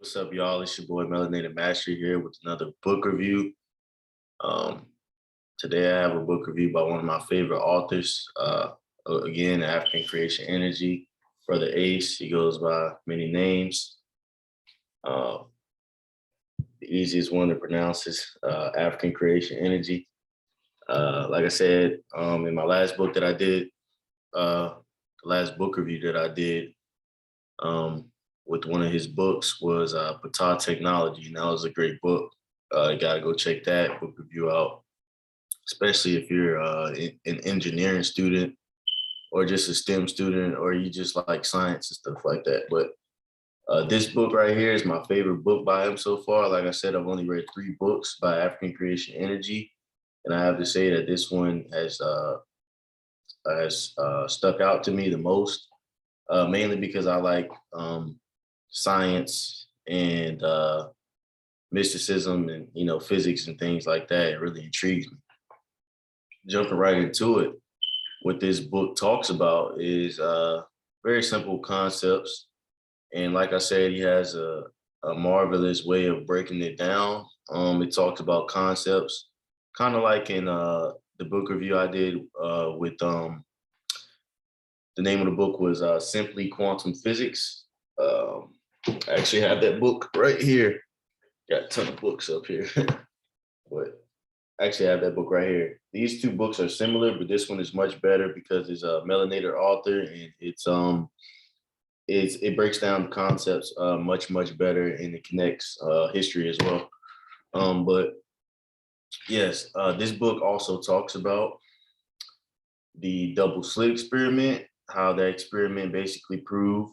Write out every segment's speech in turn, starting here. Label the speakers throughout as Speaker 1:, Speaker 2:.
Speaker 1: What's up, y'all? It's your boy Melanated Master here with another book review. Um, Today I have a book review by one of my favorite authors. Again, African Creation Energy, Brother Ace. He goes by many names. Uh, the easiest one to pronounce is African Creation Energy. Like I said, in my last book that I did, the last book review that I did, with one of his books was Pata Technology, and that was a great book. You gotta go check that book review out, especially if you're an engineering student or just a STEM student or you just like science and stuff like that. But this book right here is my favorite book by him so far. Like I said, I've only read 3 books by African Creation Energy, and I have to say that this one has stuck out to me the most, mainly because I like science and mysticism and physics and things like that. It really intrigues me. Jumping right into it, what this book talks about is very simple concepts, and like I said, he has a marvelous way of breaking it down. It talks about concepts, kind of like in the book review I did with the name of the book was Simply Quantum Physics. I actually have that book right here. Got a ton of books up here, but I actually have that book right here. These 2 books are similar, but this one is much better because it's a melanated author, and it breaks down the concepts much better, and it connects history as well. But yes, this book also talks about the double slit experiment, how that experiment basically proved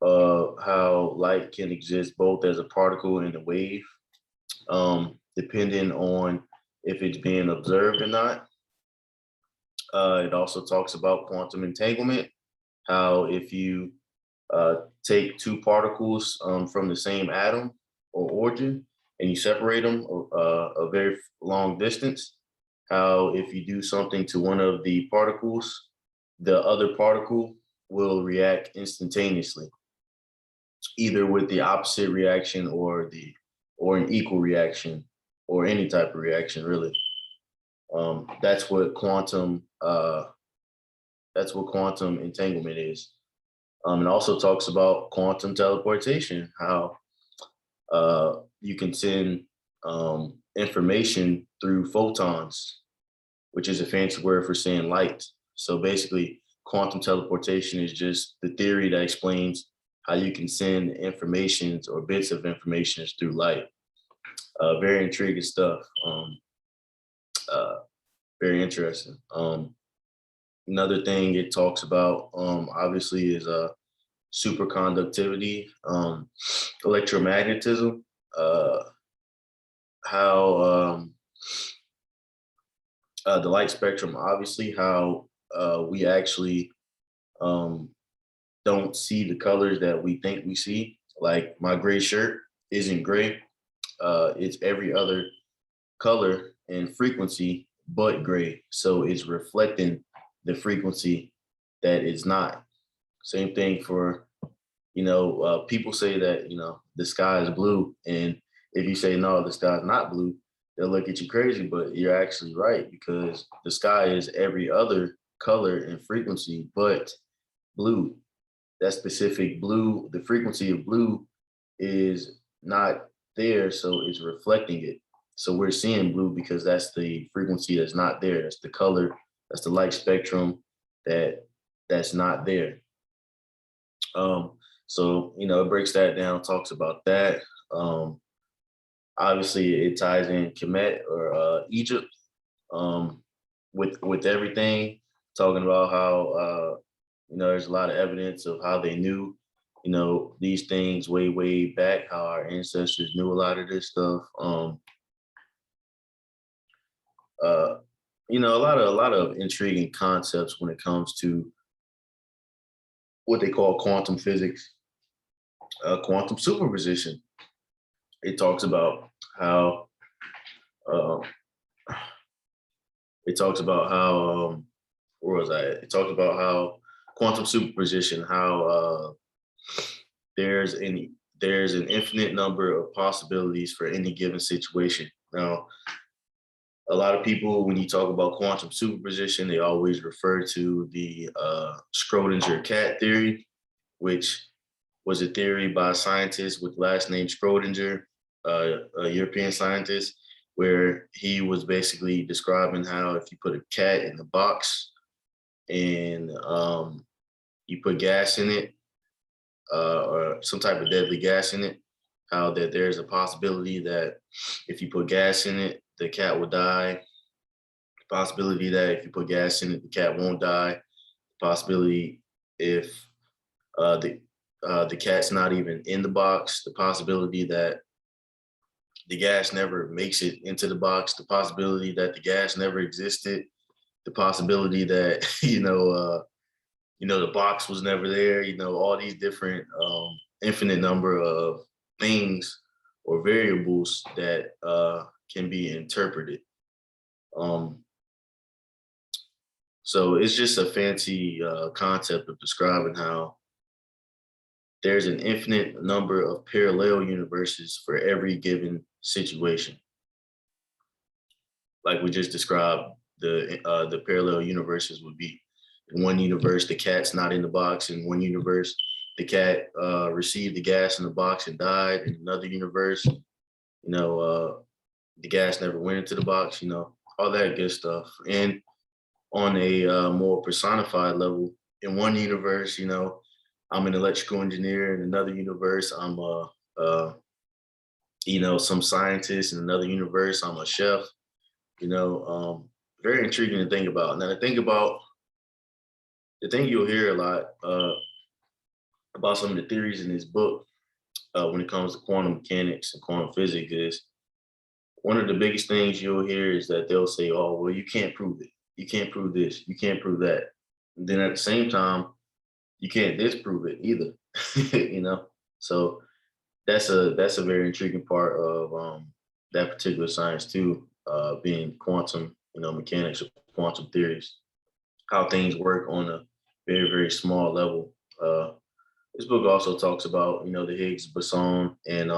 Speaker 1: how light can exist both as a particle and a wave, depending on if it's being observed or not. It also talks about quantum entanglement, how if you take 2 particles from the same atom or origin and you separate them a very long distance, how if you do something to one of the particles, the other particle will react instantaneously, either with the opposite reaction or an equal reaction or any type of reaction, really. That's what quantum entanglement is. It also talks about quantum teleportation, how you can send information through photons, which is a fancy word for saying light. So basically, quantum teleportation is just the theory that explains how you can send information or bits of information through light. Very intriguing stuff. Very interesting. Another thing it talks about, obviously, is superconductivity, electromagnetism, how the light spectrum, obviously, how we actually don't see the colors that we think we see. Like my gray shirt isn't gray. It's every other color and frequency but gray. So it's reflecting the frequency that is not. Same thing for, people say that, the sky is blue. And if you say, no, the sky is not blue, they'll look at you crazy, but you're actually right, because the sky is every other color and frequency but blue. That specific blue, the frequency of blue is not there, so it's reflecting it. So we're seeing blue because that's the frequency that's not there. That's the color, that's the light spectrum that's not there. So it breaks that down, talks about that. Obviously, it ties in Kemet or Egypt with everything, talking about how there's a lot of evidence of how they knew these things way back, how our ancestors knew a lot of this stuff. A lot of intriguing concepts when it comes to what they call quantum physics, quantum superposition. It talks about how where was I? It talks about how quantum superposition, how there's an infinite number of possibilities for any given situation. Now, a lot of people, when you talk about quantum superposition, they always refer to the Schrodinger cat theory, which was a theory by a scientist with last name Schrodinger, a European scientist, where he was basically describing how if you put a cat in a box and you put gas in it, or some type of deadly gas in it, how that there's a possibility that if you put gas in it, the cat will die. Possibility that if you put gas in it, the cat won't die. Possibility if the cat's not even in the box. The possibility that the gas never makes it into the box. The possibility that the gas never existed. The possibility that the box was never there. All these different infinite number of things or variables that can be interpreted. So it's just a fancy concept of describing how there's an infinite number of parallel universes for every given situation. Like we just described, the parallel universes would be in one universe, the cat's not in the box. In one universe, the cat received the gas in the box and died. In another universe, the gas never went into the box, all that good stuff. And on a more personified level, in one universe, I'm an electrical engineer. In another universe, I'm some scientist. In another universe, I'm a chef. Very intriguing to think about. Now, the thing you'll hear a lot about some of the theories in this book when it comes to quantum mechanics and quantum physics is one of the biggest things you'll hear is that they'll say, "Oh, well, you can't prove it. You can't prove this. You can't prove that." And then at the same time, you can't disprove it either. So that's a very intriguing part of that particular science too, being quantum, mechanics or quantum theories, how things work on a very, very small level. This book also talks about, the Higgs boson and,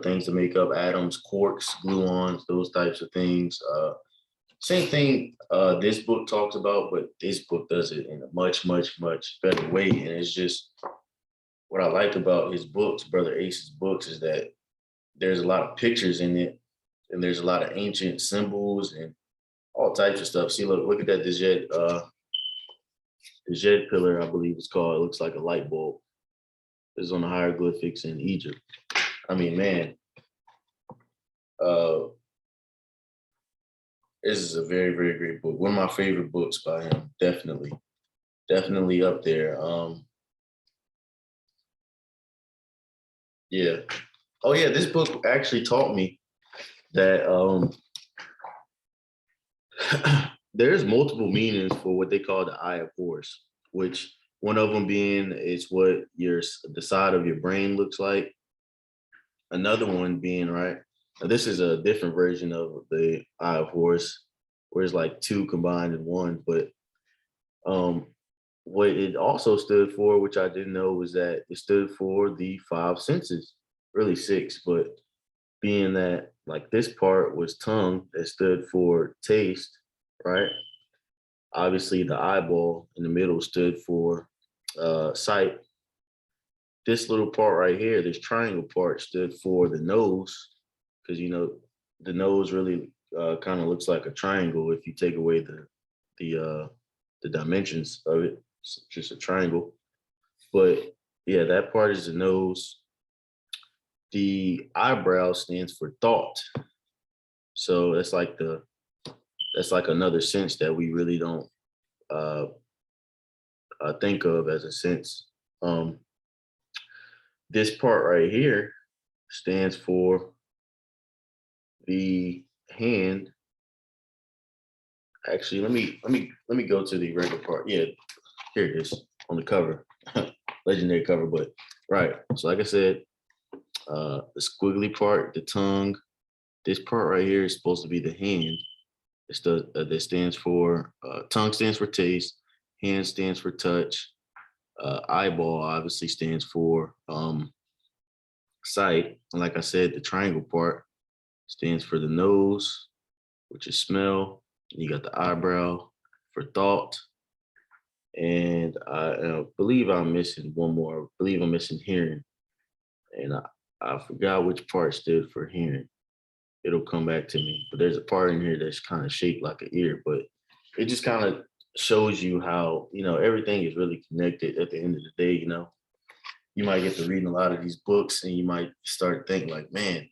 Speaker 1: things that make up atoms, quarks, gluons, those types of things. Same thing this book talks about, but this book does it in a much, much, much better way. And it's just what I like about his books, Brother Ace's books, is that there's a lot of pictures in it, and there's a lot of ancient symbols and all types of stuff. See, look at that the Djed pillar, I believe it's called. It looks like a light bulb. It's on the hieroglyphics in Egypt. I mean, man, this is a very, very great book. One of my favorite books by him, definitely up there. Yeah. Oh yeah, this book actually taught me that there's multiple meanings for what they call the eye of Horus, which one of them being is what the side of your brain looks like. Another one being, right, now this is a different version of the eye of Horus, where it's like two combined in one. But what it also stood for, which I didn't know, was that it stood for the five senses, really six, but being that like this part was tongue, that stood for taste, right? Obviously the eyeball in the middle stood for sight. This little part right here, this triangle part, stood for the nose, because the nose really kind of looks like a triangle if you take away the dimensions of it. It's just a triangle. But yeah, that part is the nose. The eyebrow stands for thought. So that's like another sense that we really don't think of as a sense. This part right here stands for the hand. Actually, let me go to the regular part. Yeah, here it is on the cover, legendary cover. But right, so like I said, the squiggly part, the tongue. This part right here is supposed to be the hand. It's that stands for tongue stands for taste, hand stands for touch, eyeball obviously stands for sight. And like I said, the triangle part stands for the nose, which is smell. You got the eyebrow for thought. And I believe I'm missing one more. I believe I'm missing hearing. And I forgot which part stood for hearing. It'll come back to me. But there's a part in here that's kind of shaped like an ear, but it just kind of shows you how, everything is really connected at the end of the day. You might get to reading a lot of these books and you might start thinking like, man,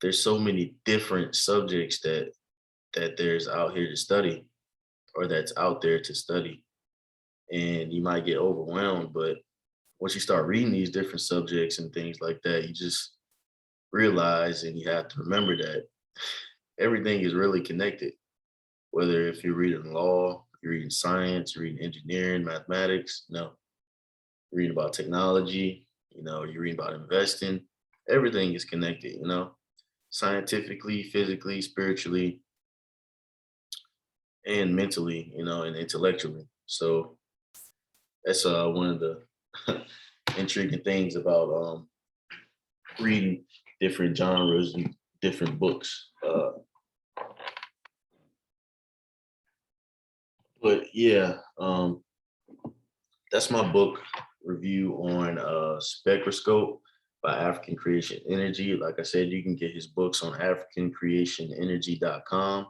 Speaker 1: there's so many different subjects that there's out here to study or that's out there to study. And you might get overwhelmed, but once you start reading these different subjects and things like that, you just realize and you have to remember that everything is really connected. Whether if you're reading law, you're reading science, you're reading engineering, mathematics, you're reading about technology, you're reading about investing, everything is connected, scientifically, physically, spiritually, and mentally, and intellectually. So that's one of the intriguing things about reading different genres and different books. But yeah, that's my book review on Spectroscope by African Creation Energy. Like I said, you can get his books on africancreationenergy.com.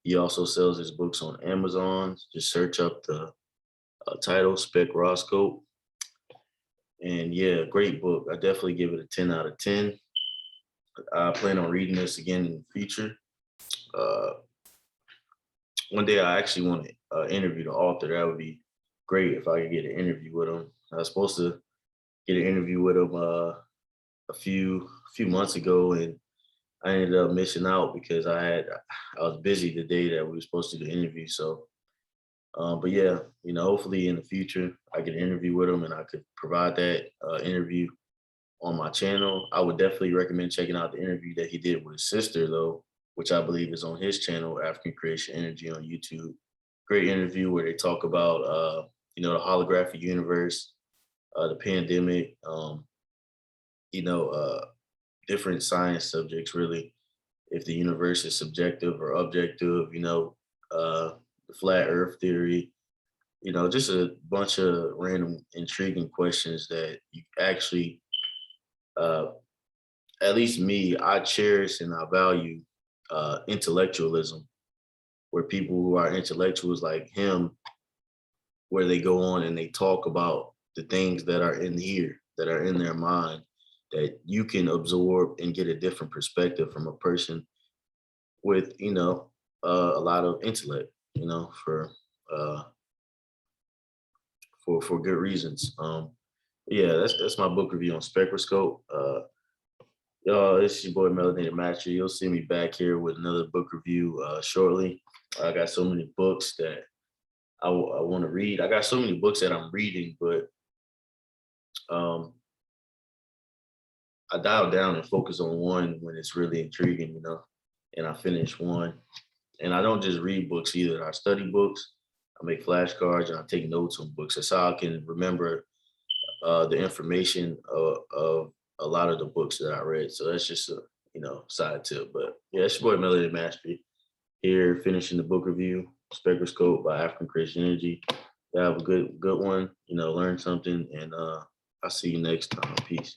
Speaker 1: He also sells his books on Amazon. Just search up the title, Spectroscope. And yeah, great book. I definitely give it a 10 out of 10. I plan on reading this again in the future. One day I actually want to interview the author. That would be great if I could get an interview with him. I was supposed to get an interview with him a few months ago, and I ended up missing out because I was busy the day that we were supposed to do the interview. So, but yeah, hopefully in the future I get an interview with him and I could provide that interview on my channel. I would definitely recommend checking out the interview that he did with his sister, though, which I believe is on his channel, African Creation Energy on YouTube. Great interview where they talk about, the holographic universe, the pandemic, different science subjects, really. If the universe is subjective or objective, the flat earth theory, just a bunch of random intriguing questions that you actually, at least me, I cherish and I value intellectualism, where people who are intellectuals like him, where they go on and they talk about the things that are in here, that are in their mind, that you can absorb and get a different perspective from a person with, a lot of intellect, uh, for good reasons. Yeah, that's my book review on Spectroscope. Y'all, it's your boy Melanated Master. You'll see me back here with another book review shortly. I got so many books that I want to read. I got so many books that I'm reading, but I dial down and focus on one when it's really intriguing, and I finish one. And I don't just read books either. I study books, I make flashcards, and I take notes on books. That's how I can remember the information of a lot of the books that I read. So that's just a side tip. But yeah, it's your boy Melody Mastery here, finishing the book review, Spectroscope by African Creation Energy. Yeah, have a good one. Learn something, and I'll see you next time. Peace.